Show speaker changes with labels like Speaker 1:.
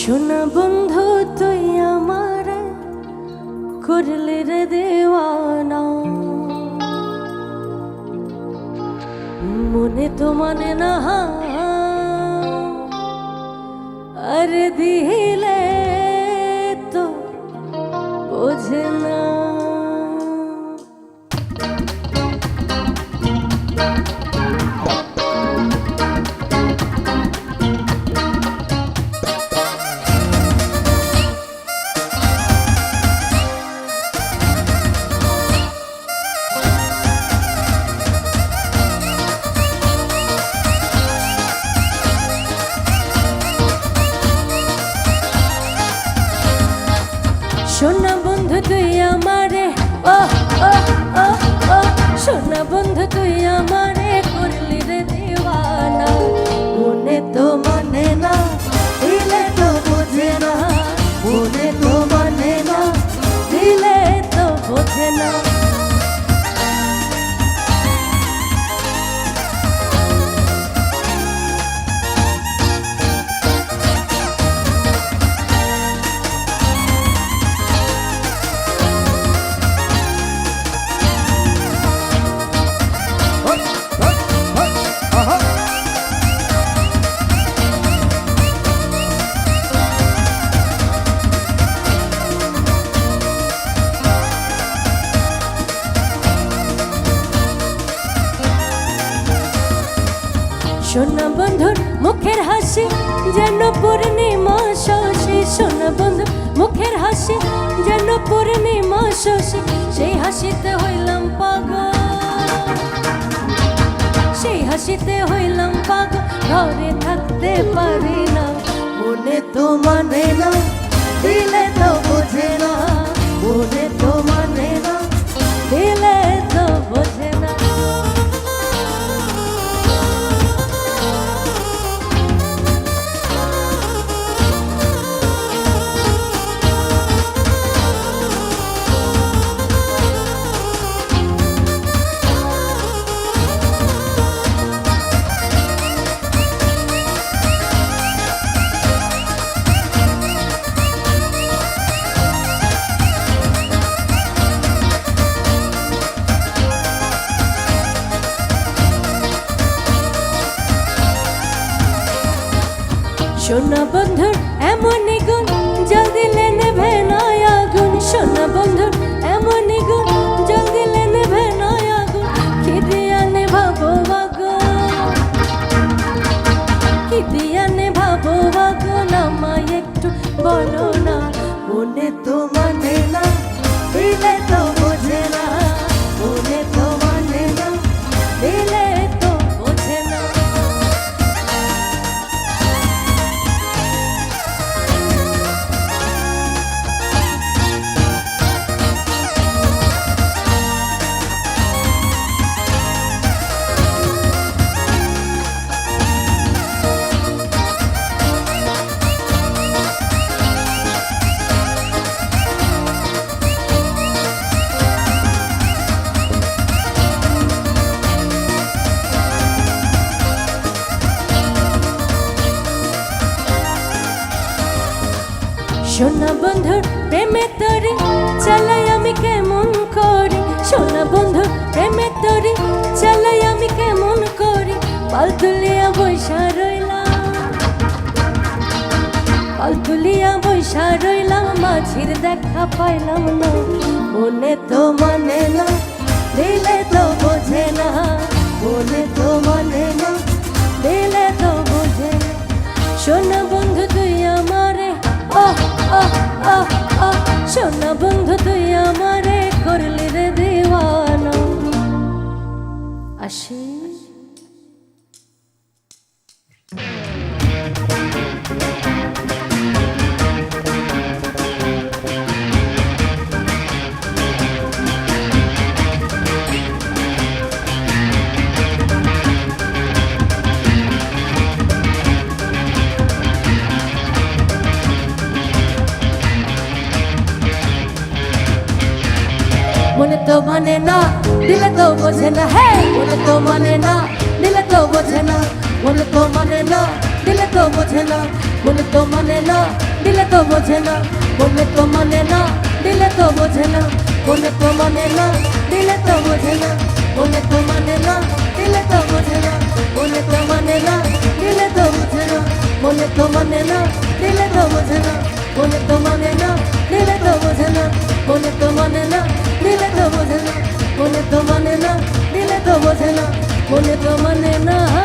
Speaker 1: শোনা বন্ধু তুই আমার করলে রে দেওয়ানা, মনে তো মানে না আর দিলে তো বোঝে না। শোনা বন্ধু তুই আমারে ও ও ও ও শোনা বন্ধু তুই আমারে করলি রে দিওয়ানা, মনে তো মানে না দিলে তো বোঝে না, মনে তো মানে না দিলে তো বোঝে না। শোনা বন্ধুর মুখের হাসি যেন পূর্ণিমা শশী, শোনা বন্ধুর মুখের হাসি যেন পূর্ণিমা শশী, সেই হাসিতে হইলাম পাগল, সেই হাসিতে হইলাম পাগল, ঘরে থাকতে পারি না, মনে তো মানে না দিলে তো বোঝে না, মনে তো মানে না দিলে তো বোঝে না। শোনা বন্ধুর এমনই গুণ জল দিলে নেভে না আগুন, শোনা বন্ধুর এমনই গুণ জল দিলে নেভে না আগুন, কি দিয়া নেভাবো আগুন, কি দিয়া নেভাবো আগুন, আমায় একটু বলো না, মনে তো মানে না দিলে তো বোঝে না, মনে তো মানে না দিলে তো বোঝে না। শোনা বন্ধুর প্রেমে তরি চালাই আমি কেমন করি, শোনা বন্ধুর প্রেমে তরি চালাই আমি কেমন করি, পাল তুলিয়া বৈশা রইলাম, পাল তুলিয়া বৈশা রইলাম, মাঝির দেখা পাইলাম না, মনে তো মানে না দিলে তো বোঝে না, মনে তো মানে না দিলে তো বোঝে না। শোনা বন্ধু তুই আমারে ও ও ও ও শোনা বন্ধু তুই আমারে করলি রে দিওয়ানা। আসি মনে তো মানে না দিলে তো বোঝে না, হে মনে তো মানে না দিলে তো বোঝে না, মনে তো মানে না দিলে তো বোঝে না, মনে তো মানে না দিলে তো বোঝে না মনে তো মানে না দিলে তো বোঝে না মনে তো মানে না দিলে তো বোঝে না মনে তো মানে না দিলে তো বোঝে না মনে তো মানে না দিলে তো বোঝে না মনে তো মানে না দিলে তো বোঝে না মনে তো মানে না দিলে তো বোঝে না মনে তো মানে না দিলে তো বোঝে না মনে তো মানে না দিলে তো বোঝে না মনে তো মানে না